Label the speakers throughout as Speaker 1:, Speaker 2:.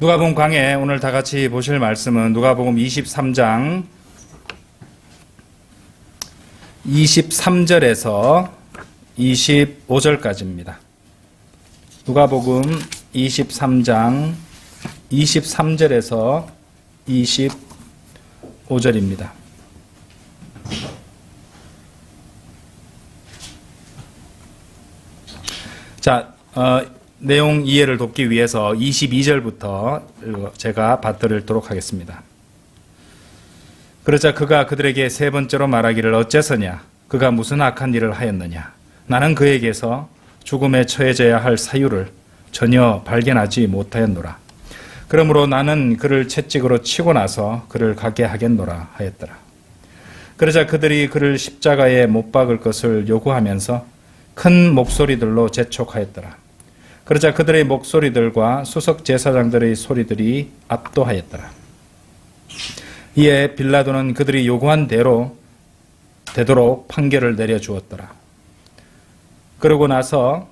Speaker 1: 누가복음 강해 오늘 다 같이 보실 말씀은 누가복음 23장 23절에서 25절까지입니다. 누가복음 23장 23절에서 25절입니다. 자, 내용 이해를 돕기 위해서 22절부터 제가 받들도록 하겠습니다. 그러자 그가 그들에게 세 번째로 말하기를 어째서냐? 그가 무슨 악한 일을 하였느냐? 나는 그에게서 죽음에 처해져야 할 사유를 전혀 발견하지 못하였노라. 그러므로 나는 그를 채찍으로 치고 나서 그를 가게 하겠노라 하였더라. 그러자 그들이 그를 십자가에 못 박을 것을 요구하면서 큰 목소리들로 재촉하였더라. 그러자 그들의 목소리들과 수석 제사장들의 소리들이 압도하였더라. 이에 빌라도는 그들이 요구한 대로 되도록 판결을 내려주었더라. 그러고 나서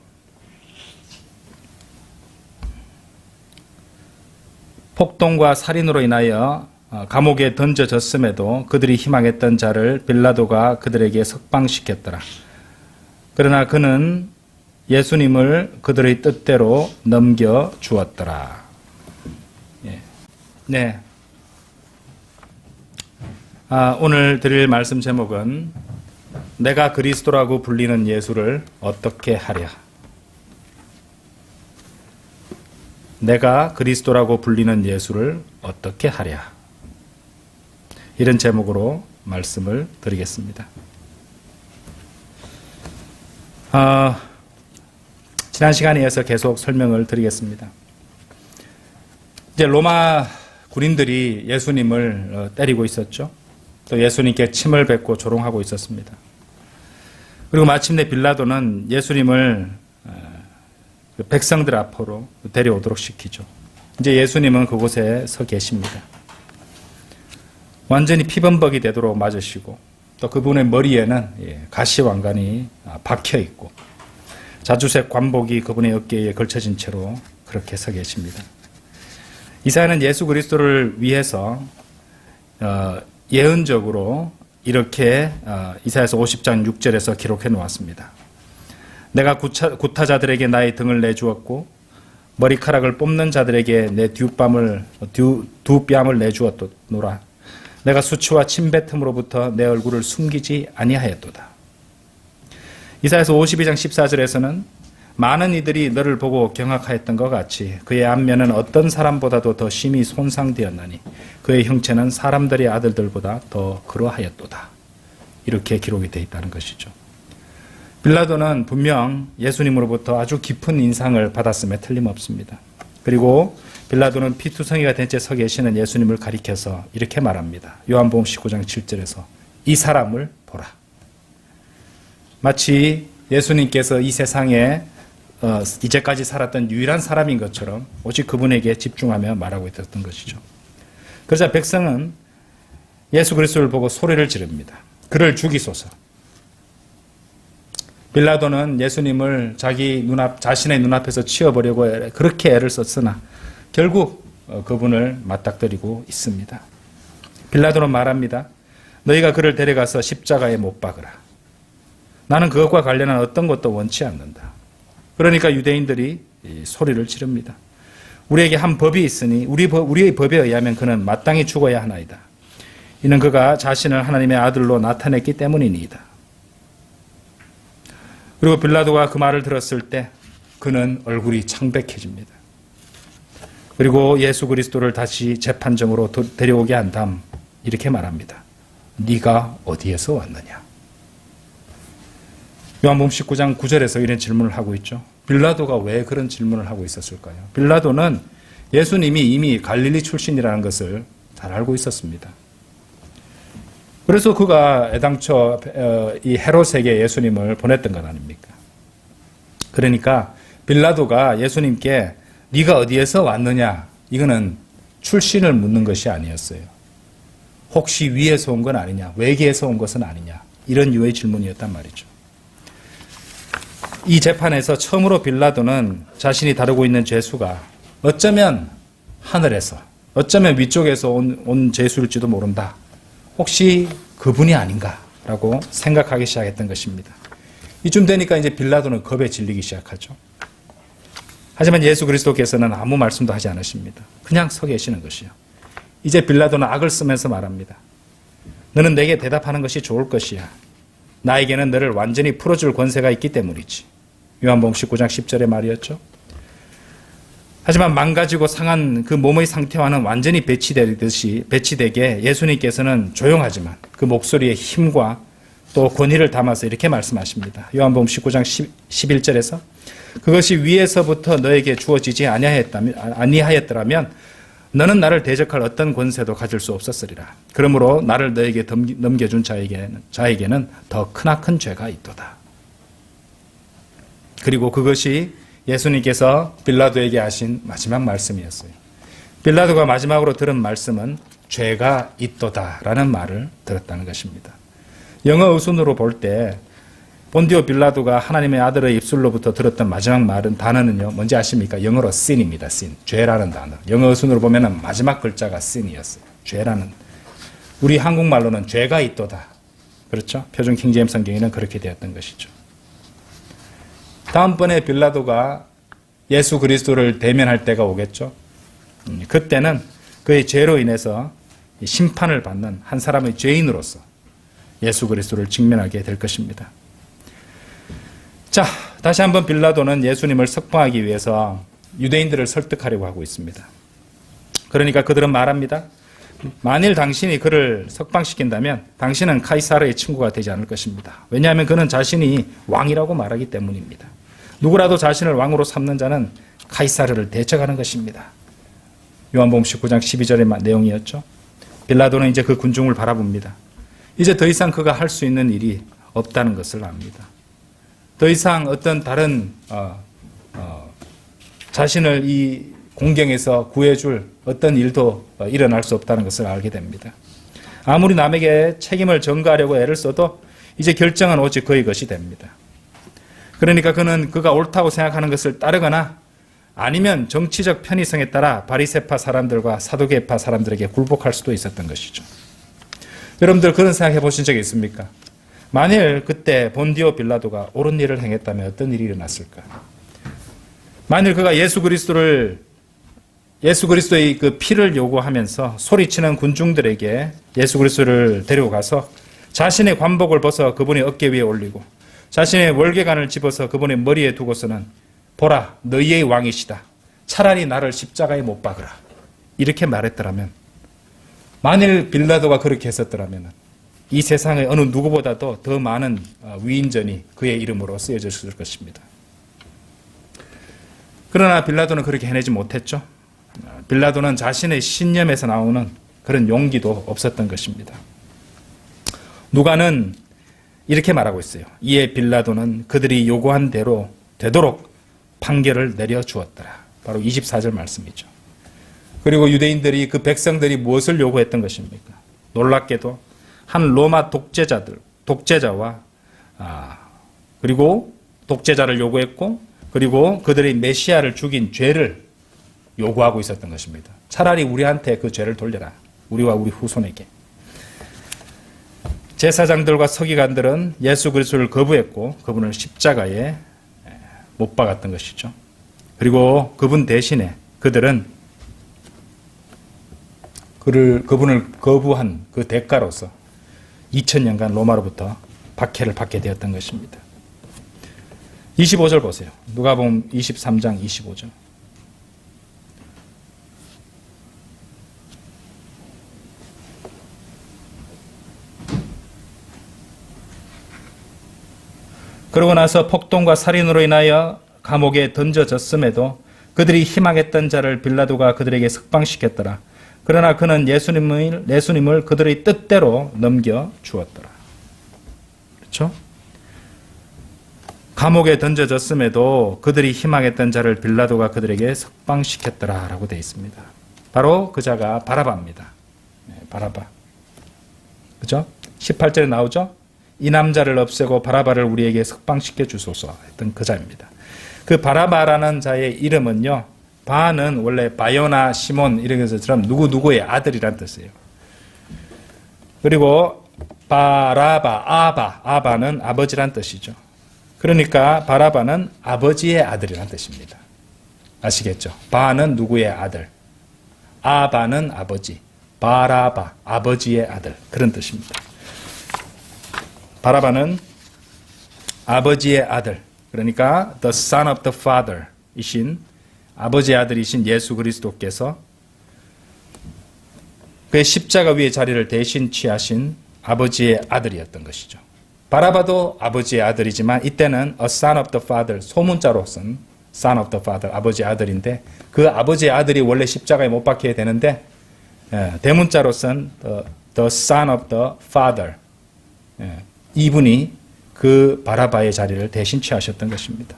Speaker 1: 폭동과 살인으로 인하여 감옥에 던져졌음에도 그들이 희망했던 자를 빌라도가 그들에게 석방시켰더라. 그러나 그는 예수님을 그들의 뜻대로 넘겨주었더라. 네. 오늘 드릴 말씀 제목은 내가 그리스도라고 불리는 예수를 어떻게 하랴. 내가 그리스도라고 불리는 예수를 어떻게 하랴. 이런 제목으로 말씀을 드리겠습니다. 지난 시간에 이어서 계속 설명을 드리겠습니다. 이제 로마 군인들이 예수님을 때리고 있었죠. 또 예수님께 침을 뱉고 조롱하고 있었습니다. 그리고 마침내 빌라도는 예수님을 백성들 앞으로 데려오도록 시키죠. 이제 예수님은 그곳에 서 계십니다. 완전히 피범벅이 되도록 맞으시고 또 그분의 머리에는 가시왕관이 박혀 있고 자주색 관복이 그분의 어깨에 걸쳐진 채로 그렇게 서 계십니다. 이사야는 예수 그리스도를 위해서 예언적으로 이렇게 이사야서 50장 6절에서 기록해 놓았습니다. 내가 구타자들에게 나의 등을 내주었고 머리카락을 뽑는 자들에게 내 두 뺨을 내주었노라. 내가 수치와 침뱉음으로부터 내 얼굴을 숨기지 아니하였도다. 이사야서 52장 14절에서는 많은 이들이 너를 보고 경악하였던 것 같이 그의 안면은 어떤 사람보다도 더 심히 손상되었나니 그의 형체는 사람들의 아들들보다 더 그러하였도다. 이렇게 기록이 되어 있다는 것이죠. 빌라도는 분명 예수님으로부터 아주 깊은 인상을 받았음에 틀림없습니다. 그리고 빌라도는 피투성이가 된 채 서 계시는 예수님을 가리켜서 이렇게 말합니다. 요한복음 19장 7절에서 이 사람을 보라. 마치 예수님께서 이 세상에 이제까지 살았던 유일한 사람인 것처럼 오직 그분에게 집중하며 말하고 있었던 것이죠. 그러자 백성은 예수 그리스도를 보고 소리를 지릅니다. 그를 죽이소서. 빌라도는 예수님을 자신의 눈앞에서 치워보려고 그렇게 애를 썼으나 결국 그분을 맞닥뜨리고 있습니다. 빌라도는 말합니다. 너희가 그를 데려가서 십자가에 못 박으라. 나는 그것과 관련한 어떤 것도 원치 않는다. 그러니까 유대인들이 소리를 지릅니다. 우리에게 한 법이 있으니 우리의 법에 의하면 그는 마땅히 죽어야 하나이다. 이는 그가 자신을 하나님의 아들로 나타냈기 때문이니이다. 그리고 빌라도가 그 말을 들었을 때 그는 얼굴이 창백해집니다. 그리고 예수 그리스도를 다시 재판정으로 데려오게 한 다음 이렇게 말합니다. 네가 어디에서 왔느냐? 요한복음 19장 9절에서 이런 질문을 하고 있죠. 빌라도가 왜 그런 질문을 하고 있었을까요? 빌라도는 예수님이 이미 갈릴리 출신이라는 것을 잘 알고 있었습니다. 그래서 그가 애당초 이 헤롯에게 예수님을 보냈던 것 아닙니까? 그러니까 빌라도가 예수님께 네가 어디에서 왔느냐? 이거는 출신을 묻는 것이 아니었어요. 혹시 위에서 온 건 아니냐? 외계에서 온 것은 아니냐? 이런 유의 질문이었단 말이죠. 이 재판에서 처음으로 빌라도는 자신이 다루고 있는 죄수가 어쩌면 하늘에서 어쩌면 위쪽에서 온 죄수일지도 모른다. 혹시 그분이 아닌가라고 생각하기 시작했던 것입니다. 이쯤 되니까 이제 빌라도는 겁에 질리기 시작하죠. 하지만 예수 그리스도께서는 아무 말씀도 하지 않으십니다. 그냥 서 계시는 것이요. 이제 빌라도는 악을 쓰면서 말합니다. 너는 내게 대답하는 것이 좋을 것이야. 나에게는 너를 완전히 풀어줄 권세가 있기 때문이지. 요한복음 19장 10절의 말이었죠. 하지만 망가지고 상한 그 몸의 상태와는 완전히 배치되게 예수님께서는 조용하지만 그 목소리의 힘과 또 권위를 담아서 이렇게 말씀하십니다. 요한복음 19장 11절에서 그것이 위에서부터 너에게 주어지지 아니하였더라면 너는 나를 대적할 어떤 권세도 가질 수 없었으리라. 그러므로 나를 너에게 넘겨준 자에게는 더 크나큰 죄가 있도다. 그리고 그것이 예수님께서 빌라도에게 하신 마지막 말씀이었어요. 빌라도가 마지막으로 들은 말씀은 죄가 있도다라는 말을 들었다는 것입니다. 영어 의순으로 볼 때 본디오 빌라도가 하나님의 아들의 입술로부터 들었던 마지막 단어는요. 뭔지 아십니까? 영어로 sin입니다. sin. 죄라는 단어. 영어 의순으로 보면 마지막 글자가 sin이었어요. 죄라는. 우리 한국말로는 죄가 있도다. 그렇죠? 표준 킹제임스 성경에는 그렇게 되었던 것이죠. 다음번에 빌라도가 예수 그리스도를 대면할 때가 오겠죠. 그때는 그의 죄로 인해서 심판을 받는 한 사람의 죄인으로서 예수 그리스도를 직면하게 될 것입니다. 자, 다시 한번 빌라도는 예수님을 석방하기 위해서 유대인들을 설득하려고 하고 있습니다. 그러니까 그들은 말합니다. 만일 당신이 그를 석방시킨다면 당신은 카이사르의 친구가 되지 않을 것입니다. 왜냐하면 그는 자신이 왕이라고 말하기 때문입니다. 누구라도 자신을 왕으로 삼는 자는 카이사르를 대적하는 것입니다. 요한복음 19장 12절의 내용이었죠. 빌라도는 이제 그 군중을 바라봅니다. 이제 더 이상 그가 할 수 있는 일이 없다는 것을 압니다. 더 이상 어떤 다른 자신을 이 공경에서 구해줄 어떤 일도 일어날 수 없다는 것을 알게 됩니다. 아무리 남에게 책임을 전가하려고 애를 써도 이제 결정은 오직 그의 것이 됩니다. 그러니까 그는 그가 옳다고 생각하는 것을 따르거나 아니면 정치적 편의성에 따라 바리새파 사람들과 사두개파 사람들에게 굴복할 수도 있었던 것이죠. 여러분들 그런 생각해 보신 적이 있습니까? 만일 그때 본디오 빌라도가 옳은 일을 행했다면 어떤 일이 일어났을까? 만일 그가 예수 그리스도의 그 피를 요구하면서 소리치는 군중들에게 예수 그리스도를 데리고 가서 자신의 관복을 벗어 그분의 어깨 위에 올리고 자신의 월계관을 집어서 그분의 머리에 두고서는 보라, 너희의 왕이시다. 차라리 나를 십자가에 못 박으라. 이렇게 말했더라면, 만일 빌라도가 그렇게 했었더라면 이 세상의 어느 누구보다도 더 많은 위인전이 그의 이름으로 쓰여졌을 것입니다. 그러나 빌라도는 그렇게 해내지 못했죠. 빌라도는 자신의 신념에서 나오는 그런 용기도 없었던 것입니다. 누가는 이렇게 말하고 있어요. 이에 빌라도는 그들이 요구한 대로 되도록 판결을 내려주었더라. 바로 24절 말씀이죠. 그리고 유대인들이 그 백성들이 무엇을 요구했던 것입니까? 놀랍게도 한 로마 독재자와 그리고 독재자를 요구했고 그리고 그들의 메시아를 죽인 죄를 요구하고 있었던 것입니다. 차라리 우리한테 그 죄를 돌려라. 우리와 우리 후손에게. 제사장들과 서기관들은 예수 그리스도를 거부했고 그분을 십자가에 못 박았던 것이죠. 그리고 그분 대신에 그들은 그분을 거부한 그 대가로서 2000년간 로마로부터 박해를 받게 되었던 것입니다. 25절 보세요. 누가복음 23장 25절. 그러고 나서 폭동과 살인으로 인하여 감옥에 던져졌음에도 그들이 희망했던 자를 빌라도가 그들에게 석방시켰더라. 그러나 그는 예수님을 그들의 뜻대로 넘겨 주었더라. 그렇죠? 감옥에 던져졌음에도 그들이 희망했던 자를 빌라도가 그들에게 석방시켰더라라고 되어 있습니다. 바로 그 자가 바라바입니다. 바라바. 그렇죠? 18절에 나오죠? 이 남자를 없애고 바라바를 우리에게 석방시켜 주소서 했던 그 자입니다. 그 바라바라는 자의 이름은요, 바는 원래 바요나 시몬 이런 것처럼 누구누구의 아들이란 뜻이에요. 그리고 바라바, 아바는 아버지란 뜻이죠. 그러니까 바라바는 아버지의 아들이란 뜻입니다. 아시겠죠? 바는 누구의 아들, 아바는 아버지, 바라바, 아버지의 아들, 그런 뜻입니다. 바라바는 아버지의 아들, 그러니까 the son of the father 이신 아버지의 아들이신 예수 그리스도께서 그의 십자가 위의 자리를 대신 취하신 아버지의 아들이었던 것이죠. 바라바도 아버지의 아들이지만 이때는 a son of the father, 소문자로 쓴 son of the father, 아버지의 아들인데 그 아버지의 아들이 원래 십자가에 못 박혀야 되는데 대문자로 쓴 the son of the father, 이분이 그 바라바의 자리를 대신 취하셨던 것입니다.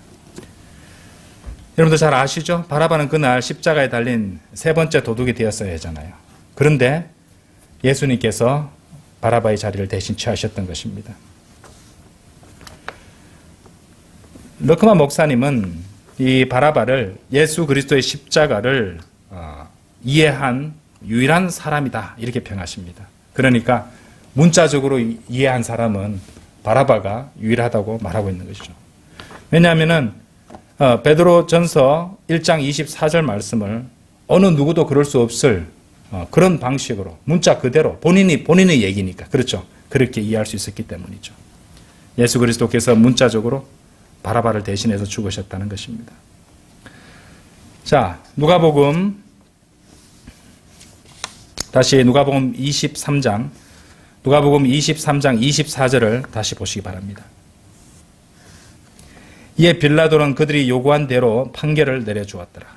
Speaker 1: 여러분들 잘 아시죠? 바라바는 그날 십자가에 달린 세 번째 도둑이 되었어야 하잖아요. 그런데 예수님께서 바라바의 자리를 대신 취하셨던 것입니다. 러크만 목사님은 이 바라바를 예수 그리스도의 십자가를 이해한 유일한 사람이다 이렇게 평하십니다. 그러니까 문자적으로 이해한 사람은 바라바가 유일하다고 말하고 있는 것이죠. 왜냐하면 베드로 전서 1장 24절 말씀을 어느 누구도 그럴 수 없을 그런 방식으로 문자 그대로 본인의 얘기니까 그렇죠. 그렇게 이해할 수 있었기 때문이죠. 예수 그리스도께서 문자적으로 바라바를 대신해서 죽으셨다는 것입니다. 자, 누가복음 다시 누가복음 23장 24절을 다시 보시기 바랍니다. 이에 빌라도는 그들이 요구한 대로 판결을 내려주었더라.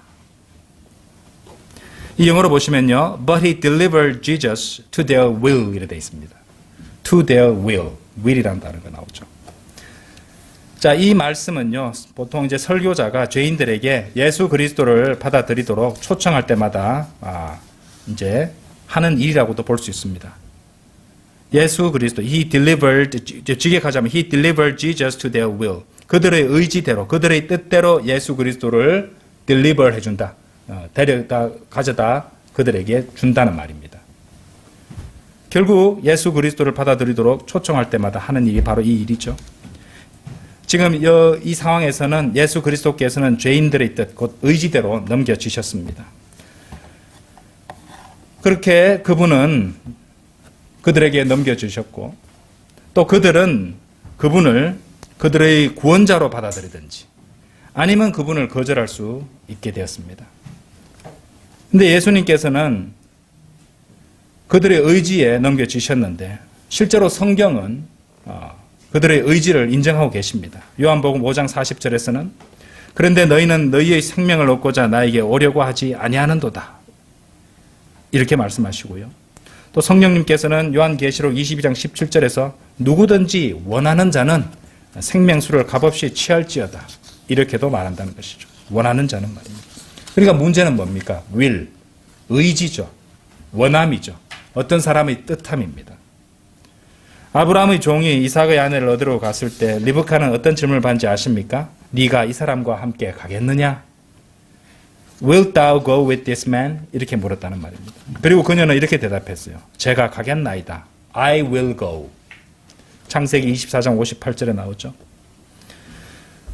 Speaker 1: 이 영어로 보시면요. But he delivered Jesus to their will 이렇게 되어 있습니다. To their will이라는 단어가 나오죠. 자, 이 말씀은요. 보통 이제 설교자가 죄인들에게 예수 그리스도를 받아들이도록 초청할 때마다 이제 하는 일이라고도 볼 수 있습니다. 예수 그리스도, he delivered, 직역하자면 he delivered Jesus to their will. 그들의 의지대로, 그들의 뜻대로 예수 그리스도를 deliver 해준다. 데려다, 가져다 그들에게 준다는 말입니다. 결국 예수 그리스도를 받아들이도록 초청할 때마다 하는 일이 바로 이 일이죠. 지금 이 상황에서는 예수 그리스도께서는 죄인들의 뜻, 곧 의지대로 넘겨주셨습니다. 그렇게 그분은 그들에게 넘겨주셨고 또 그들은 그분을 그들의 구원자로 받아들이든지 아니면 그분을 거절할 수 있게 되었습니다. 그런데 예수님께서는 그들의 의지에 넘겨주셨는데 실제로 성경은 그들의 의지를 인정하고 계십니다. 요한복음 5장 40절에서는 그런데 너희는 너희의 생명을 얻고자 나에게 오려고 하지 아니하는도다. 이렇게 말씀하시고요. 또 성령님께서는 요한계시록 22장 17절에서 누구든지 원하는 자는 생명수를 값없이 취할지어다. 이렇게도 말한다는 것이죠. 원하는 자는 말입니다. 그러니까 문제는 뭡니까? will, 의지죠. 원함이죠. 어떤 사람의 뜻함입니다. 아브라함의 종이 이삭의 아내를 얻으러 갔을 때 리브카는 어떤 질문을 받는지 아십니까? 네가 이 사람과 함께 가겠느냐? Wilt thou go with this man? 이렇게 물었다는 말입니다. 그리고 그녀는 이렇게 대답했어요. 제가 가겠나이다. I will go. 창세기 24장 58절에 나오죠.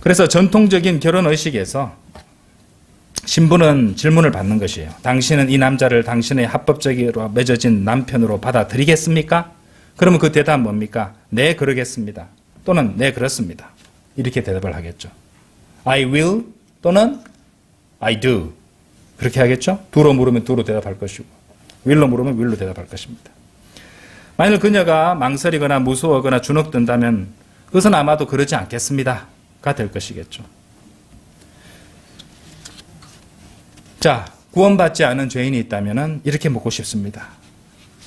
Speaker 1: 그래서 전통적인 결혼의식에서 신부는 질문을 받는 것이에요. 당신은 이 남자를 당신의 합법적으로 맺어진 남편으로 받아들이겠습니까? 그러면 그 대답은 뭡니까? 네, 그러겠습니다. 또는 네, 그렇습니다. 이렇게 대답을 하겠죠. I will 또는 I do. 그렇게 하겠죠? do로 물으면 do로 대답할 것이고 will로 물으면 will로 대답할 것입니다. 만일 그녀가 망설이거나 무서워하거나 주눅든다면 그것은 아마도 그러지 않겠습니다가 될 것이겠죠. 자, 구원받지 않은 죄인이 있다면 이렇게 묻고 싶습니다.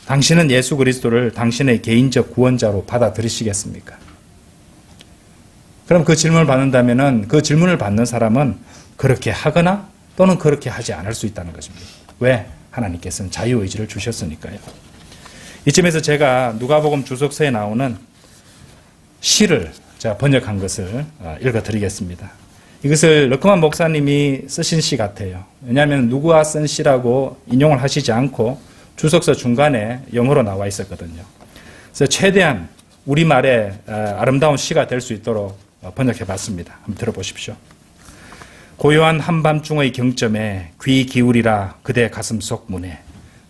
Speaker 1: 당신은 예수 그리스도를 당신의 개인적 구원자로 받아들이시겠습니까? 그럼 그 질문을 받는다면 그 질문을 받는 사람은 그렇게 하거나 또는 그렇게 하지 않을 수 있다는 것입니다. 왜? 하나님께서는 자유의지를 주셨으니까요. 이쯤에서 제가 누가복음 주석서에 나오는 시를 제가 번역한 것을 읽어드리겠습니다. 이것을 러크만 목사님이 쓰신 시 같아요. 왜냐하면 누구와 쓴 시라고 인용을 하시지 않고 주석서 중간에 영어로 나와 있었거든요. 그래서 최대한 우리말의 아름다운 시가 될 수 있도록 번역해 봤습니다. 한번 들어보십시오. 고요한 한밤중의 경점에 귀 기울이라 그대 가슴속 문에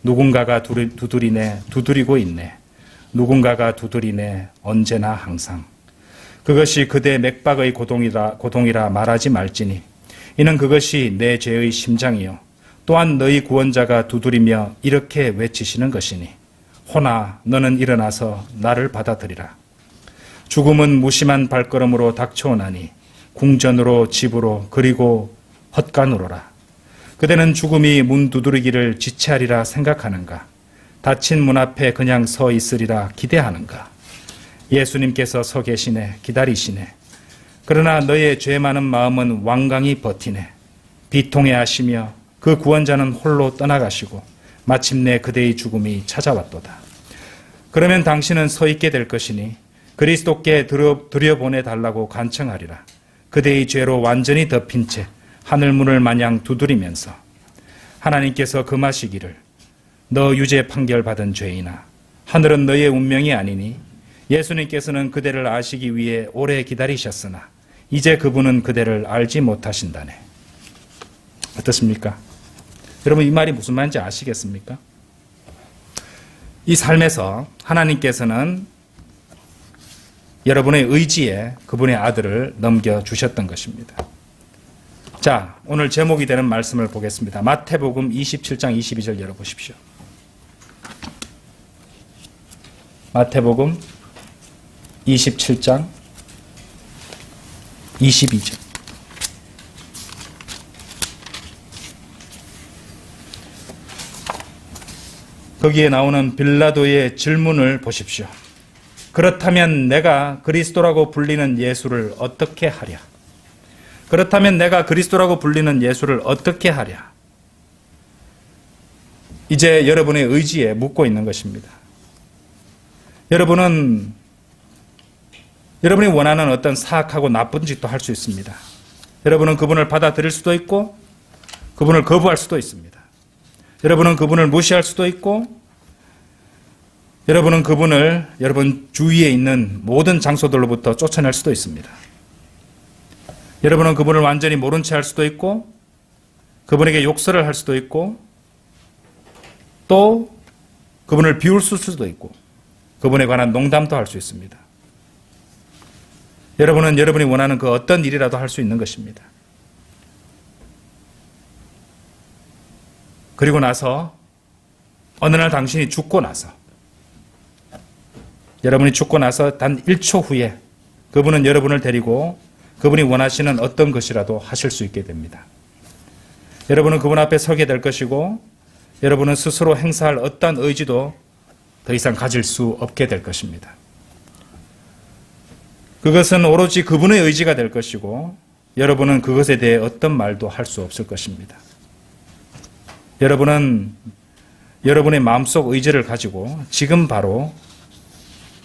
Speaker 1: 누군가가 두드리고 있네. 누군가가 두드리네 언제나 항상. 그것이 그대 맥박의 고동이라 말하지 말지니 이는 그것이 내 죄의 심장이요 또한 너희 구원자가 두드리며 이렇게 외치시는 것이니 호나 너는 일어나서 나를 받아들이라. 죽음은 무심한 발걸음으로 닥쳐오나니 궁전으로 집으로 그리고 헛간으로라. 그대는 죽음이 문 두드리기를 지체하리라 생각하는가? 닫힌 문 앞에 그냥 서 있으리라 기대하는가? 예수님께서 서 계시네 기다리시네. 그러나 너의 죄 많은 마음은 완강히 버티네. 비통해 하시며 그 구원자는 홀로 떠나가시고 마침내 그대의 죽음이 찾아왔도다. 그러면 당신은 서 있게 될 것이니 그리스도께 들여보내달라고 간청하리라. 그대의 죄로 완전히 덮인 채 하늘문을 마냥 두드리면서 하나님께서 금하시기를 너 유죄 판결받은 죄인아 하늘은 너의 운명이 아니니 예수님께서는 그대를 아시기 위해 오래 기다리셨으나 이제 그분은 그대를 알지 못하신다네. 어떻습니까? 여러분 이 말이 무슨 말인지 아시겠습니까? 이 삶에서 하나님께서는 여러분의 의지에 그분의 아들을 넘겨주셨던 것입니다. 자, 오늘 제목이 되는 말씀을 보겠습니다. 마태복음 27장 22절 열어보십시오. 마태복음 27장 22절. 거기에 나오는 빌라도의 질문을 보십시오. 그렇다면 내가 그리스도라고 불리는 예수를 어떻게 하랴? 그렇다면 내가 그리스도라고 불리는 예수를 어떻게 하랴? 이제 여러분의 의지에 묻고 있는 것입니다. 여러분이 원하는 어떤 사악하고 나쁜 짓도 할 수 있습니다. 여러분은 그분을 받아들일 수도 있고 그분을 거부할 수도 있습니다. 여러분은 그분을 무시할 수도 있고 여러분은 그분을 여러분 주위에 있는 모든 장소들로부터 쫓아낼 수도 있습니다. 여러분은 그분을 완전히 모른 채 할 수도 있고 그분에게 욕설을 할 수도 있고 또 그분을 비울 수도 있고 그분에 관한 농담도 할 수 있습니다. 여러분은 여러분이 원하는 그 어떤 일이라도 할 수 있는 것입니다. 그리고 나서 어느 날 당신이 죽고 나서 여러분이 죽고 나서 단 1초 후에 그분은 여러분을 데리고 그분이 원하시는 어떤 것이라도 하실 수 있게 됩니다. 여러분은 그분 앞에 서게 될 것이고 여러분은 스스로 행사할 어떤 의지도 더 이상 가질 수 없게 될 것입니다. 그것은 오로지 그분의 의지가 될 것이고 여러분은 그것에 대해 어떤 말도 할 수 없을 것입니다. 여러분은 여러분의 마음속 의지를 가지고 지금 바로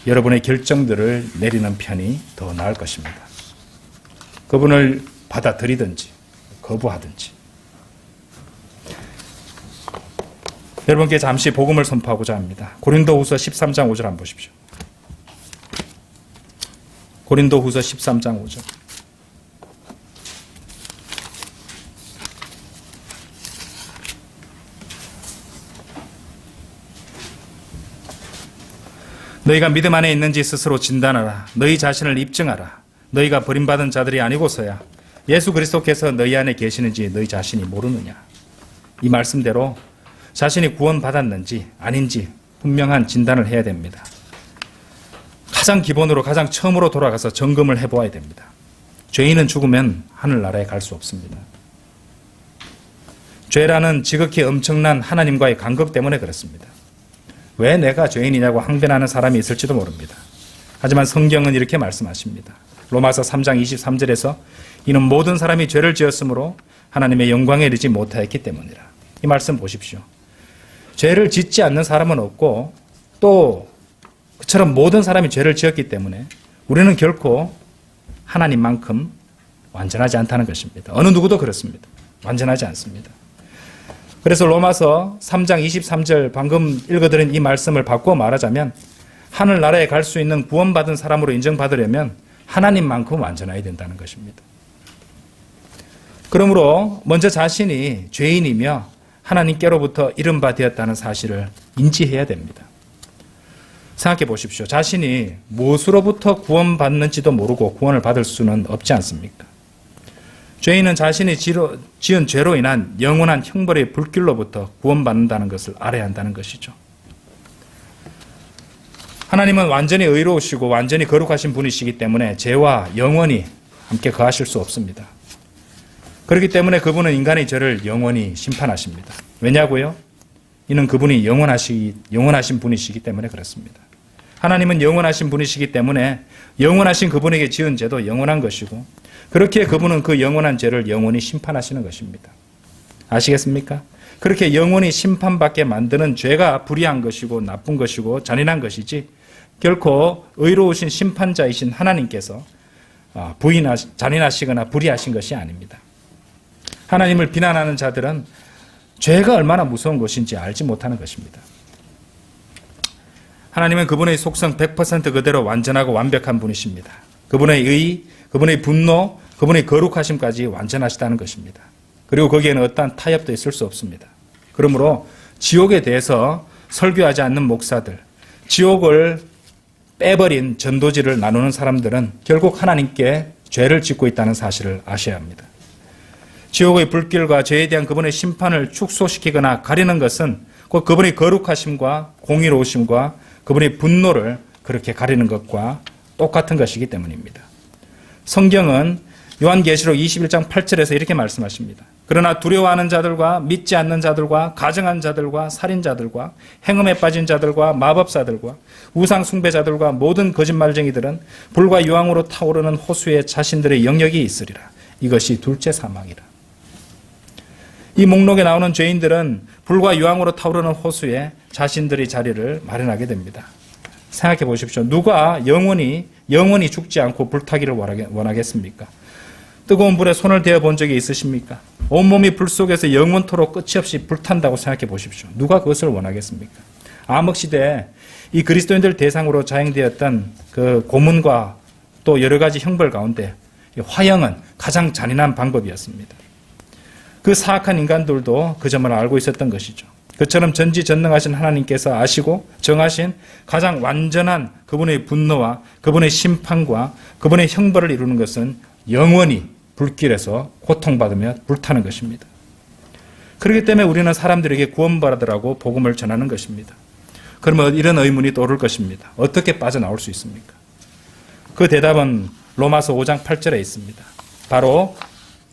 Speaker 1: 여러분의 결정들을 내리는 편이 더 나을 것입니다. 그분을 받아들이든지 거부하든지. 여러분께 잠시 복음을 선포하고자 합니다. 고린도후서 13장 5절 한번 보십시오. 고린도후서 13장 5절. 너희가 믿음 안에 있는지 스스로 진단하라. 너희 자신을 입증하라. 너희가 버림받은 자들이 아니고서야 예수 그리스도께서 너희 안에 계시는지 너희 자신이 모르느냐. 이 말씀대로 자신이 구원받았는지 아닌지 분명한 진단을 해야 됩니다. 가장 기본으로 가장 처음으로 돌아가서 점검을 해보아야 됩니다. 죄인은 죽으면 하늘나라에 갈 수 없습니다. 죄라는 지극히 엄청난 하나님과의 간극 때문에 그렇습니다. 왜 내가 죄인이냐고 항변하는 사람이 있을지도 모릅니다. 하지만 성경은 이렇게 말씀하십니다. 로마서 3장 23절에서 이는 모든 사람이 죄를 지었으므로 하나님의 영광에 이르지 못하였기 때문이라. 이 말씀 보십시오. 죄를 짓지 않는 사람은 없고 또 그처럼 모든 사람이 죄를 지었기 때문에 우리는 결코 하나님만큼 완전하지 않다는 것입니다. 어느 누구도 그렇습니다. 완전하지 않습니다. 그래서 로마서 3장 23절 방금 읽어드린 이 말씀을 바꾸어 말하자면 하늘나라에 갈 수 있는 구원받은 사람으로 인정받으려면 하나님만큼 완전해야 된다는 것입니다. 그러므로 먼저 자신이 죄인이며 하나님께로부터 이른 바 되었다는 사실을 인지해야 됩니다. 생각해 보십시오. 자신이 무엇으로부터 구원받는지도 모르고 구원을 받을 수는 없지 않습니까? 죄인은 자신이 지은 죄로 인한 영원한 형벌의 불길로부터 구원받는다는 것을 알아야 한다는 것이죠. 하나님은 완전히 의로우시고 완전히 거룩하신 분이시기 때문에 죄와 영원히 함께 거하실 수 없습니다. 그렇기 때문에 그분은 인간의 죄를 영원히 심판하십니다. 왜냐고요? 이는 그분이 영원하신 분이시기 때문에 그렇습니다. 하나님은 영원하신 분이시기 때문에 영원하신 그분에게 지은 죄도 영원한 것이고 그렇게 그분은 그 영원한 죄를 영원히 심판하시는 것입니다. 아시겠습니까? 그렇게 영원히 심판받게 만드는 죄가 불의한 것이고 나쁜 것이고 잔인한 것이지 결코 의로우신 심판자이신 하나님께서 잔인하시거나 불의하신 것이 아닙니다. 하나님을 비난하는 자들은 죄가 얼마나 무서운 것인지 알지 못하는 것입니다. 하나님은 그분의 속성 100% 그대로 완전하고 완벽한 분이십니다. 그분의 의, 그분의 분노, 그분의 거룩하심까지 완전하시다는 것입니다. 그리고 거기에는 어떠한 타협도 있을 수 없습니다. 그러므로 지옥에 대해서 설교하지 않는 목사들, 지옥을 빼버린 전도지를 나누는 사람들은 결국 하나님께 죄를 짓고 있다는 사실을 아셔야 합니다. 지옥의 불길과 죄에 대한 그분의 심판을 축소시키거나 가리는 것은 곧 그분의 거룩하심과 공의로우심과 그분의 분노를 그렇게 가리는 것과 똑같은 것이기 때문입니다. 성경은 요한계시록 21장 8절에서 이렇게 말씀하십니다. 그러나 두려워하는 자들과 믿지 않는 자들과 가증한 자들과 살인자들과 행음에 빠진 자들과 마법사들과 우상 숭배자들과 모든 거짓말쟁이들은 불과 유황으로 타오르는 호수에 자신들의 영역이 있으리라. 이것이 둘째 사망이라. 이 목록에 나오는 죄인들은 불과 유황으로 타오르는 호수에 자신들의 자리를 마련하게 됩니다. 생각해 보십시오. 누가 영원히 죽지 않고 불타기를 원하겠습니까? 뜨거운 불에 손을 대어 본 적이 있으십니까? 온몸이 불 속에서 영원토록 끝이 없이 불탄다고 생각해 보십시오. 누가 그것을 원하겠습니까? 암흑시대에 이 그리스도인들 대상으로 자행되었던 그 고문과 또 여러 가지 형벌 가운데 화형은 가장 잔인한 방법이었습니다. 그 사악한 인간들도 그 점을 알고 있었던 것이죠. 그처럼 전지전능하신 하나님께서 아시고 정하신 가장 완전한 그분의 분노와 그분의 심판과 그분의 형벌을 이루는 것은 영원히 불길에서 고통받으며 불타는 것입니다. 그렇기 때문에 우리는 사람들에게 구원받으라고 복음을 전하는 것입니다. 그러면 이런 의문이 떠오를 것입니다. 어떻게 빠져나올 수 있습니까? 그 대답은 로마서 5장 8절에 있습니다. 바로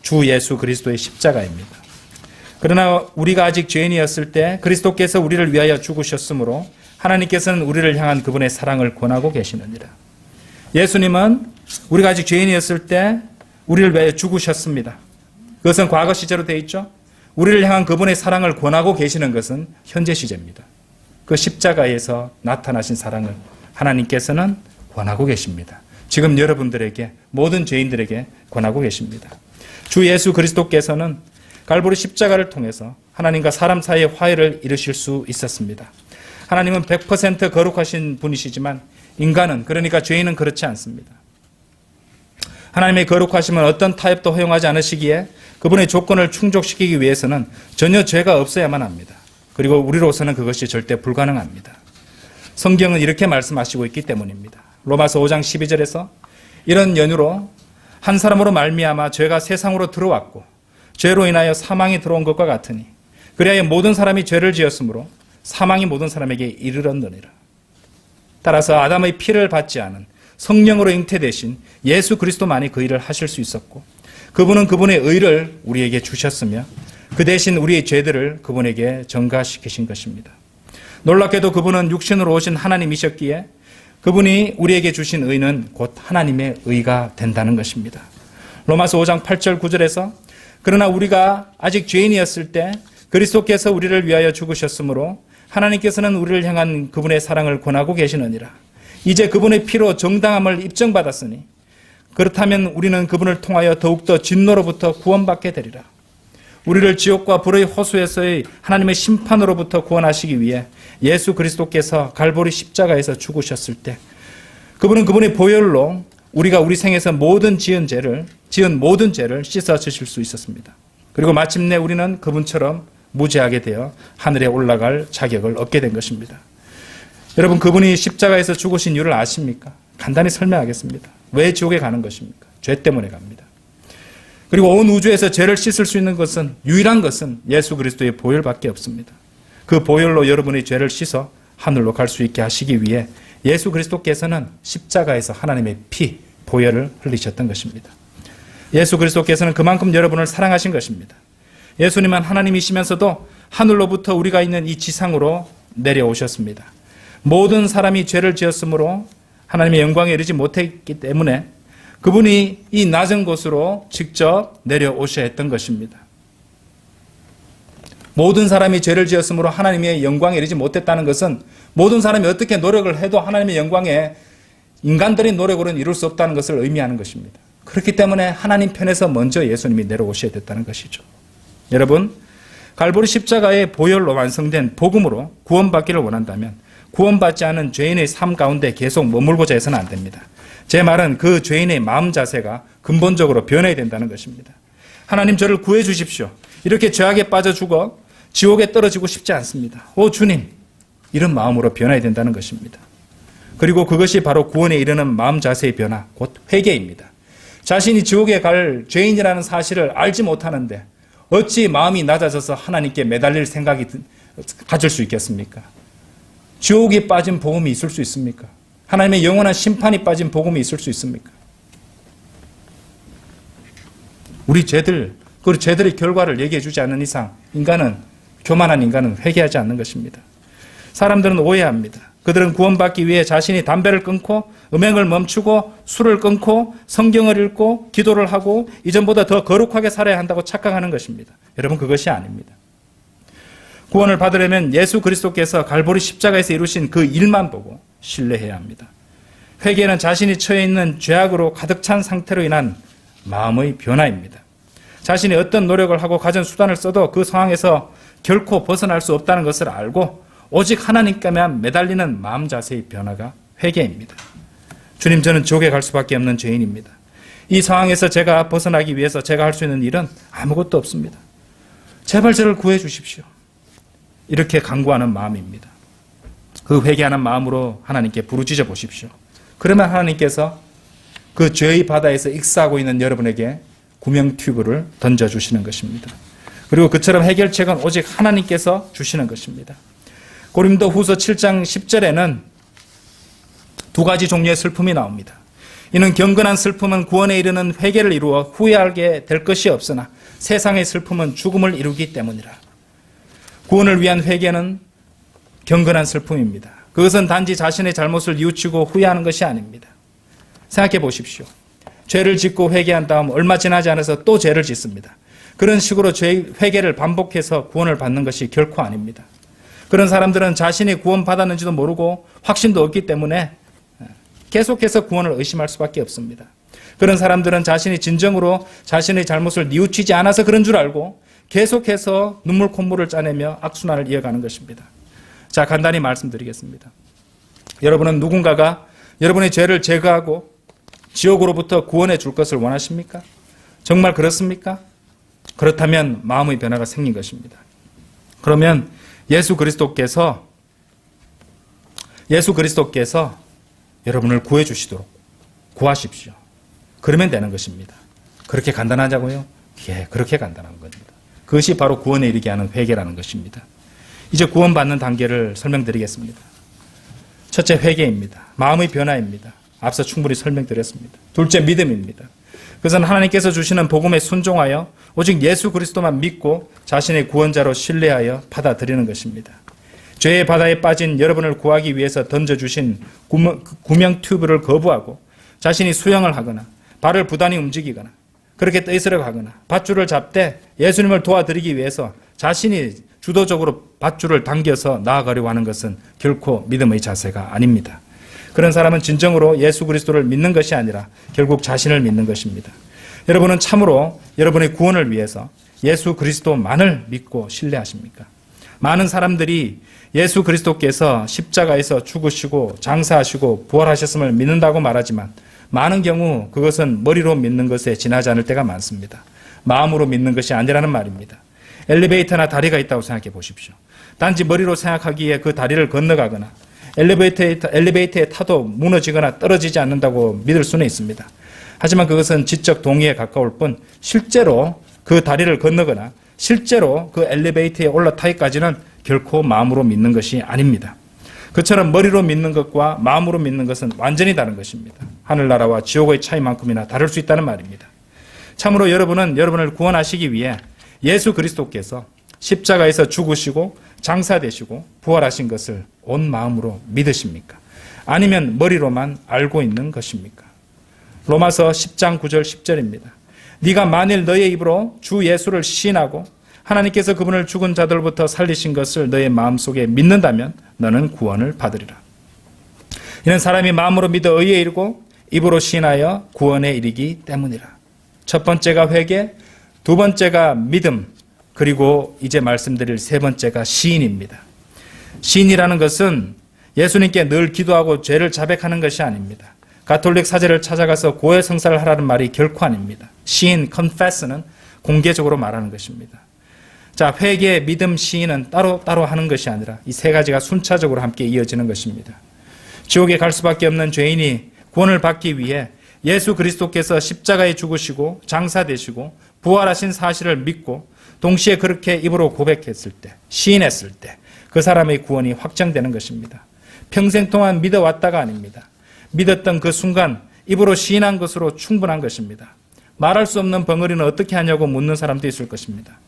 Speaker 1: 주 예수 그리스도의 십자가입니다. 그러나 우리가 아직 죄인이었을 때 그리스도께서 우리를 위하여 죽으셨으므로 하나님께서는 우리를 향한 그분의 사랑을 권하고 계시느니라. 예수님은 우리가 아직 죄인이었을 때 우리를 위하여 죽으셨습니다. 그것은 과거 시제로 되어 있죠. 우리를 향한 그분의 사랑을 권하고 계시는 것은 현재 시제입니다. 그 십자가에서 나타나신 사랑을 하나님께서는 권하고 계십니다. 지금 여러분들에게 모든 죄인들에게 권하고 계십니다. 주 예수 그리스도께서는 갈보리 십자가를 통해서 하나님과 사람 사이의 화해를 이루실 수 있었습니다. 하나님은 100% 거룩하신 분이시지만 인간은, 그러니까 죄인은 그렇지 않습니다. 하나님의 거룩하심은 어떤 타협도 허용하지 않으시기에 그분의 조건을 충족시키기 위해서는 전혀 죄가 없어야만 합니다. 그리고 우리로서는 그것이 절대 불가능합니다. 성경은 이렇게 말씀하시고 있기 때문입니다. 로마서 5장 12절에서 이런 연유로 한 사람으로 말미암아 죄가 세상으로 들어왔고 죄로 인하여 사망이 들어온 것과 같으니 그리하여 모든 사람이 죄를 지었으므로 사망이 모든 사람에게 이르렀느니라. 따라서 아담의 피를 받지 않은 성령으로 잉태되신 예수 그리스도만이 그 일을 하실 수 있었고 그분은 그분의 의를 우리에게 주셨으며 그 대신 우리의 죄들을 그분에게 전가시키신 것입니다. 놀랍게도 그분은 육신으로 오신 하나님이셨기에 그분이 우리에게 주신 의는 곧 하나님의 의가 된다는 것입니다. 로마서 5장 8절 9절에서 그러나 우리가 아직 죄인이었을 때 그리스도께서 우리를 위하여 죽으셨으므로 하나님께서는 우리를 향한 그분의 사랑을 권하고 계시느니라. 이제 그분의 피로 정당함을 입증받았으니 그렇다면 우리는 그분을 통하여 더욱더 진노로부터 구원받게 되리라. 우리를 지옥과 불의 호수에서의 하나님의 심판으로부터 구원하시기 위해 예수 그리스도께서 갈보리 십자가에서 죽으셨을 때 그분은 그분의 보혈로 우리가 우리 생에서 지은 모든 죄를 씻어 주실 수 있었습니다. 그리고 마침내 우리는 그분처럼 무죄하게 되어 하늘에 올라갈 자격을 얻게 된 것입니다. 여러분, 그분이 십자가에서 죽으신 이유를 아십니까? 간단히 설명하겠습니다. 왜 지옥에 가는 것입니까? 죄 때문에 갑니다. 그리고 온 우주에서 죄를 씻을 수 있는 것은, 유일한 것은 예수 그리스도의 보혈밖에 없습니다. 그 보혈로 여러분의 죄를 씻어 하늘로 갈 수 있게 하시기 위해 예수 그리스도께서는 십자가에서 하나님의 피, 보혈을 흘리셨던 것입니다. 예수 그리스도께서는 그만큼 여러분을 사랑하신 것입니다. 예수님은 하나님이시면서도 하늘로부터 우리가 있는 이 지상으로 내려오셨습니다. 모든 사람이 죄를 지었으므로 하나님의 영광에 이르지 못했기 때문에 그분이 이 낮은 곳으로 직접 내려오셔야 했던 것입니다. 모든 사람이 죄를 지었으므로 하나님의 영광에 이르지 못했다는 것은 모든 사람이 어떻게 노력을 해도 하나님의 영광에 인간들의 노력으로는 이룰 수 없다는 것을 의미하는 것입니다. 그렇기 때문에 하나님 편에서 먼저 예수님이 내려오셔야 됐다는 것이죠. 여러분, 갈보리 십자가의 보혈로 완성된 복음으로 구원받기를 원한다면 구원받지 않은 죄인의 삶 가운데 계속 머물고자 해서는 안 됩니다. 제 말은 그 죄인의 마음 자세가 근본적으로 변해야 된다는 것입니다. 하나님, 저를 구해 주십시오. 이렇게 죄악에 빠져 죽어 지옥에 떨어지고 싶지 않습니다. 오 주님, 이런 마음으로 변해야 된다는 것입니다. 그리고 그것이 바로 구원에 이르는 마음 자세의 변화, 곧 회개입니다. 자신이 지옥에 갈 죄인이라는 사실을 알지 못하는데 어찌 마음이 낮아져서 하나님께 매달릴 생각이 가질 수 있겠습니까? 지옥에 빠진 복음이 있을 수 있습니까? 하나님의 영원한 심판이 빠진 복음이 있을 수 있습니까? 우리 죄들, 그 죄들의 결과를 얘기해 주지 않는 이상 교만한 인간은 회개하지 않는 것입니다. 사람들은 오해합니다. 그들은 구원받기 위해 자신이 담배를 끊고 음행을 멈추고 술을 끊고 성경을 읽고 기도를 하고 이전보다 더 거룩하게 살아야 한다고 착각하는 것입니다. 여러분, 그것이 아닙니다. 구원을 받으려면 예수 그리스도께서 갈보리 십자가에서 이루신 그 일만 보고 신뢰해야 합니다. 회개는 자신이 처해 있는 죄악으로 가득 찬 상태로 인한 마음의 변화입니다. 자신이 어떤 노력을 하고 가진 수단을 써도 그 상황에서 결코 벗어날 수 없다는 것을 알고 오직 하나님께만 매달리는 마음 자세의 변화가 회개입니다. 주님, 저는 지옥에 갈 수밖에 없는 죄인입니다. 이 상황에서 제가 벗어나기 위해서 제가 할 수 있는 일은 아무것도 없습니다. 제발 저를 구해 주십시오. 이렇게 간구하는 마음입니다. 그 회개하는 마음으로 하나님께 부르짖어 보십시오. 그러면 하나님께서 그 죄의 바다에서 익사하고 있는 여러분에게 구명 튜브를 던져주시는 것입니다. 그리고 그처럼 해결책은 오직 하나님께서 주시는 것입니다. 고린도 후서 7장 10절에는 두 가지 종류의 슬픔이 나옵니다. 이는 경건한 슬픔은 구원에 이르는 회개를 이루어 후회하게 될 것이 없으나 세상의 슬픔은 죽음을 이루기 때문이라. 구원을 위한 회개는 경건한 슬픔입니다. 그것은 단지 자신의 잘못을 뉘우치고 후회하는 것이 아닙니다. 생각해 보십시오. 죄를 짓고 회개한 다음 얼마 지나지 않아서 또 죄를 짓습니다. 그런 식으로 회개를 반복해서 구원을 받는 것이 결코 아닙니다. 그런 사람들은 자신이 구원받았는지도 모르고 확신도 없기 때문에 계속해서 구원을 의심할 수밖에 없습니다. 그런 사람들은 자신이 진정으로 자신의 잘못을 뉘우치지 않아서 그런 줄 알고 계속해서 눈물 콧물을 짜내며 악순환을 이어가는 것입니다. 자, 간단히 말씀드리겠습니다. 여러분은 누군가가 여러분의 죄를 제거하고 지옥으로부터 구원해 줄 것을 원하십니까? 정말 그렇습니까? 그렇다면 마음의 변화가 생긴 것입니다. 그러면 예수 그리스도께서 여러분을 구해 주시도록 구하십시오. 그러면 되는 것입니다. 그렇게 간단하자고요? 예, 그렇게 간단한 겁니다. 그것이 바로 구원에 이르게 하는 회개라는 것입니다. 이제 구원받는 단계를 설명드리겠습니다. 첫째, 회개입니다. 마음의 변화입니다. 앞서 충분히 설명드렸습니다. 둘째, 믿음입니다. 그것은 하나님께서 주시는 복음에 순종하여 오직 예수 그리스도만 믿고 자신의 구원자로 신뢰하여 받아들이는 것입니다. 죄의 바다에 빠진 여러분을 구하기 위해서 던져주신 구명 튜브를 거부하고 자신이 수영을 하거나 발을 부단히 움직이거나 그렇게 떠있으려 가거나 밧줄을 잡되 예수님을 도와드리기 위해서 자신이 주도적으로 밧줄을 당겨서 나아가려고 하는 것은 결코 믿음의 자세가 아닙니다. 그런 사람은 진정으로 예수 그리스도를 믿는 것이 아니라 결국 자신을 믿는 것입니다. 여러분은 참으로 여러분의 구원을 위해서 예수 그리스도만을 믿고 신뢰하십니까? 많은 사람들이 예수 그리스도께서 십자가에서 죽으시고 장사하시고 부활하셨음을 믿는다고 말하지만 많은 경우 그것은 머리로 믿는 것에 지나지 않을 때가 많습니다. 마음으로 믿는 것이 아니라는 말입니다. 엘리베이터나 다리가 있다고 생각해 보십시오. 단지 머리로 생각하기에 그 다리를 건너가거나 엘리베이터에 타도 무너지거나 떨어지지 않는다고 믿을 수는 있습니다. 하지만 그것은 지적 동의에 가까울 뿐 실제로 그 다리를 건너거나 실제로 그 엘리베이터에 올라타기까지는 결코 마음으로 믿는 것이 아닙니다. 그처럼 머리로 믿는 것과 마음으로 믿는 것은 완전히 다른 것입니다. 하늘나라와 지옥의 차이만큼이나 다를 수 있다는 말입니다. 참으로 여러분은 여러분을 구원하시기 위해 예수 그리스도께서 십자가에서 죽으시고 장사되시고 부활하신 것을 온 마음으로 믿으십니까? 아니면 머리로만 알고 있는 것입니까? 로마서 10장 9절 10절입니다. 네가 만일 너의 입으로 주 예수를 시인하고 하나님께서 그분을 죽은 자들부터 살리신 것을 너의 마음속에 믿는다면 너는 구원을 받으리라. 이는 사람이 마음으로 믿어 의에 이르고 입으로 시인하여 구원에 이르기 때문이라. 첫 번째가 회개, 두 번째가 믿음, 그리고 이제 말씀드릴 세 번째가 시인입니다. 시인이라는 것은 예수님께 늘 기도하고 죄를 자백하는 것이 아닙니다. 가톨릭 사제를 찾아가서 고해 성사를 하라는 말이 결코 아닙니다. 시인, confess는 공개적으로 말하는 것입니다. 자, 회개, 믿음, 시인은 따로 하는 것이 아니라 이 세 가지가 순차적으로 함께 이어지는 것입니다. 지옥에 갈 수밖에 없는 죄인이 구원을 받기 위해 예수 그리스도께서 십자가에 죽으시고 장사되시고 부활하신 사실을 믿고 동시에 그렇게 입으로 고백했을 때, 시인했을 때 그 사람의 구원이 확정되는 것입니다. 평생 동안 믿어왔다가 아닙니다. 믿었던 그 순간 입으로 시인한 것으로 충분한 것입니다. 말할 수 없는 벙어리는 어떻게 하냐고 묻는 사람도 있을 것입니다.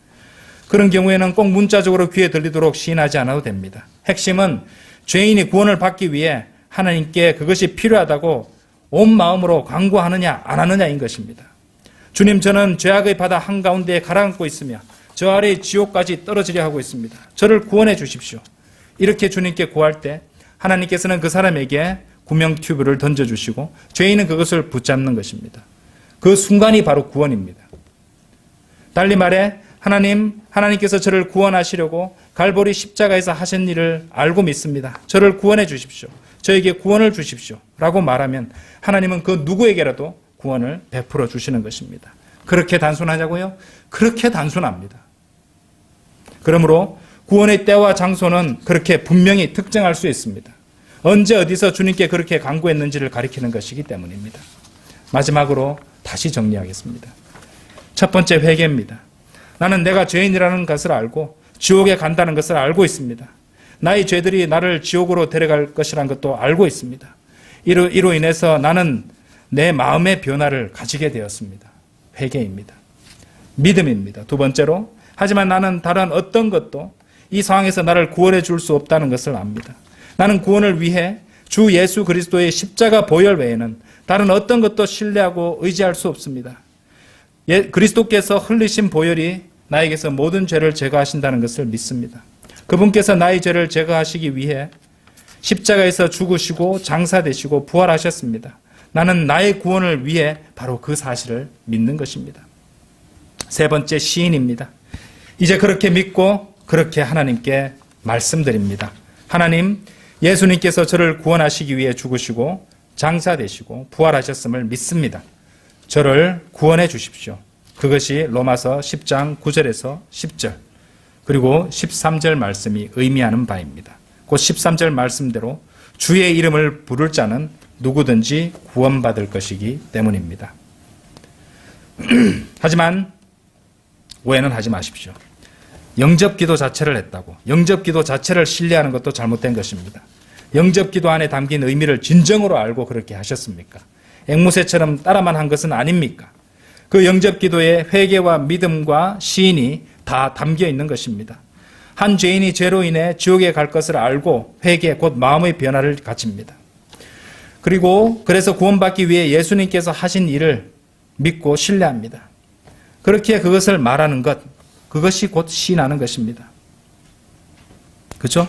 Speaker 1: 그런 경우에는 꼭 문자적으로 귀에 들리도록 시인하지 않아도 됩니다. 핵심은 죄인이 구원을 받기 위해 하나님께 그것이 필요하다고 온 마음으로 간구하느냐 안 하느냐인 것입니다. 주님, 저는 죄악의 바다 한가운데에 가라앉고 있으며 저 아래 지옥까지 떨어지려 하고 있습니다. 저를 구원해 주십시오. 이렇게 주님께 구할 때 하나님께서는 그 사람에게 구명 튜브를 던져주시고 죄인은 그것을 붙잡는 것입니다. 그 순간이 바로 구원입니다. 달리 말해 하나님께서 저를 구원하시려고 갈보리 십자가에서 하신 일을 알고 믿습니다. 저를 구원해 주십시오. 저에게 구원을 주십시오. 라고 말하면 하나님은 그 누구에게라도 구원을 베풀어 주시는 것입니다. 그렇게 단순하냐고요? 그렇게 단순합니다. 그러므로 구원의 때와 장소는 그렇게 분명히 특정할 수 있습니다. 언제 어디서 주님께 그렇게 간구했는지를 가리키는 것이기 때문입니다. 마지막으로 다시 정리하겠습니다. 첫 번째 회개입니다. 나는 내가 죄인이라는 것을 알고 지옥에 간다는 것을 알고 있습니다. 나의 죄들이 나를 지옥으로 데려갈 것이라는 것도 알고 있습니다. 이로 인해서 나는 내 마음의 변화를 가지게 되었습니다. 회개입니다. 믿음입니다. 두 번째로, 하지만 나는 다른 어떤 것도 이 상황에서 나를 구원해 줄 수 없다는 것을 압니다. 나는 구원을 위해 주 예수 그리스도의 십자가 보혈 외에는 다른 어떤 것도 신뢰하고 의지할 수 없습니다. 그리스도께서 흘리신 보혈이 나에게서 모든 죄를 제거하신다는 것을 믿습니다. 그분께서 나의 죄를 제거하시기 위해 십자가에서 죽으시고 장사되시고 부활하셨습니다. 나는 나의 구원을 위해 바로 그 사실을 믿는 것입니다. 세 번째, 시인입니다. 이제 그렇게 믿고 그렇게 하나님께 말씀드립니다. 하나님, 예수님께서 저를 구원하시기 위해 죽으시고 장사되시고 부활하셨음을 믿습니다. 저를 구원해 주십시오. 그것이 로마서 10장 9절에서 10절 그리고 13절 말씀이 의미하는 바입니다. 그 13절 말씀대로 주의 이름을 부를 자는 누구든지 구원받을 것이기 때문입니다. 하지만 오해는 하지 마십시오. 영접기도 자체를 했다고 영접기도 자체를 신뢰하는 것도 잘못된 것입니다. 영접기도 안에 담긴 의미를 진정으로 알고 그렇게 하셨습니까? 앵무새처럼 따라만 한 것은 아닙니까? 그 영접기도에 회개와 믿음과 시인이 다 담겨 있는 것입니다. 한 죄인이 죄로 인해 지옥에 갈 것을 알고 회개, 곧 마음의 변화를 갖춥니다. 그래서 구원받기 위해 예수님께서 하신 일을 믿고 신뢰합니다. 그렇게 그것을 말하는 것, 그것이 곧 시인하는 것입니다. 그렇죠?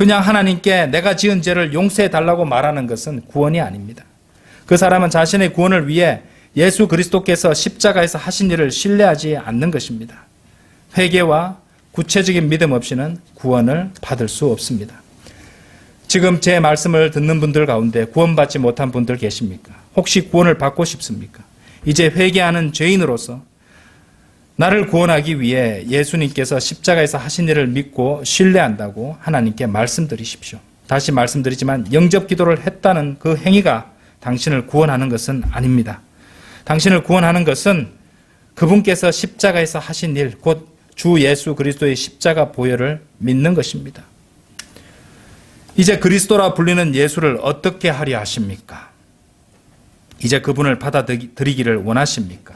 Speaker 1: 그냥 하나님께 내가 지은 죄를 용서해 달라고 말하는 것은 구원이 아닙니다. 그 사람은 자신의 구원을 위해 예수 그리스도께서 십자가에서 하신 일을 신뢰하지 않는 것입니다. 회개와 구체적인 믿음 없이는 구원을 받을 수 없습니다. 지금 제 말씀을 듣는 분들 가운데 구원받지 못한 분들 계십니까? 혹시 구원을 받고 싶습니까? 이제 회개하는 죄인으로서 나를 구원하기 위해 예수님께서 십자가에서 하신 일을 믿고 신뢰한다고 하나님께 말씀드리십시오. 다시 말씀드리지만 영접 기도를 했다는 그 행위가 당신을 구원하는 것은 아닙니다. 당신을 구원하는 것은 그분께서 십자가에서 하신 일, 곧 주 예수 그리스도의 십자가 보혈을 믿는 것입니다. 이제 그리스도라 불리는 예수를 어떻게 하려 하십니까? 이제 그분을 받아들이기를 원하십니까?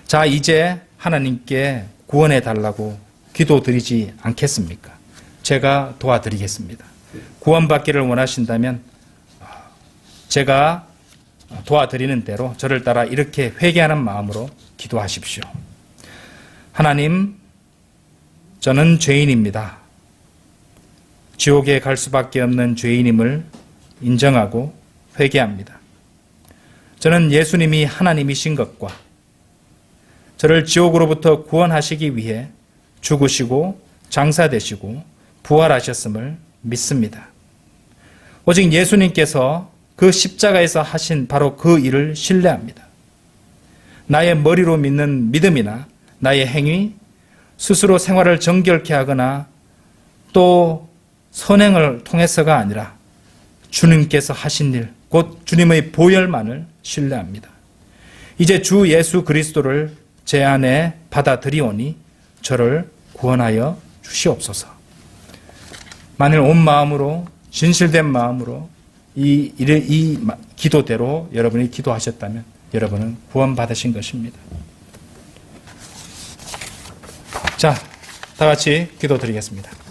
Speaker 1: 자, 이제 하나님께 구원해 달라고 기도드리지 않겠습니까? 제가 도와드리겠습니다. 구원받기를 원하신다면 제가 도와드리는 대로 저를 따라 이렇게 회개하는 마음으로 기도하십시오. 하나님, 저는 죄인입니다. 지옥에 갈 수밖에 없는 죄인임을 인정하고 회개합니다. 저는 예수님이 하나님이신 것과 저를 지옥으로부터 구원하시기 위해 죽으시고 장사되시고 부활하셨음을 믿습니다. 오직 예수님께서 그 십자가에서 하신 바로 그 일을 신뢰합니다. 나의 머리로 믿는 믿음이나 나의 행위, 스스로 생활을 정결케 하거나 또 선행을 통해서가 아니라 주님께서 하신 일, 곧 주님의 보혈만을 신뢰합니다. 이제 주 예수 그리스도를 제 안에 받아들이오니 저를 구원하여 주시옵소서. 만일 온 마음으로, 진실된 마음으로 이 기도대로 여러분이 기도하셨다면 여러분은 구원받으신 것입니다. 자, 다 같이 기도드리겠습니다.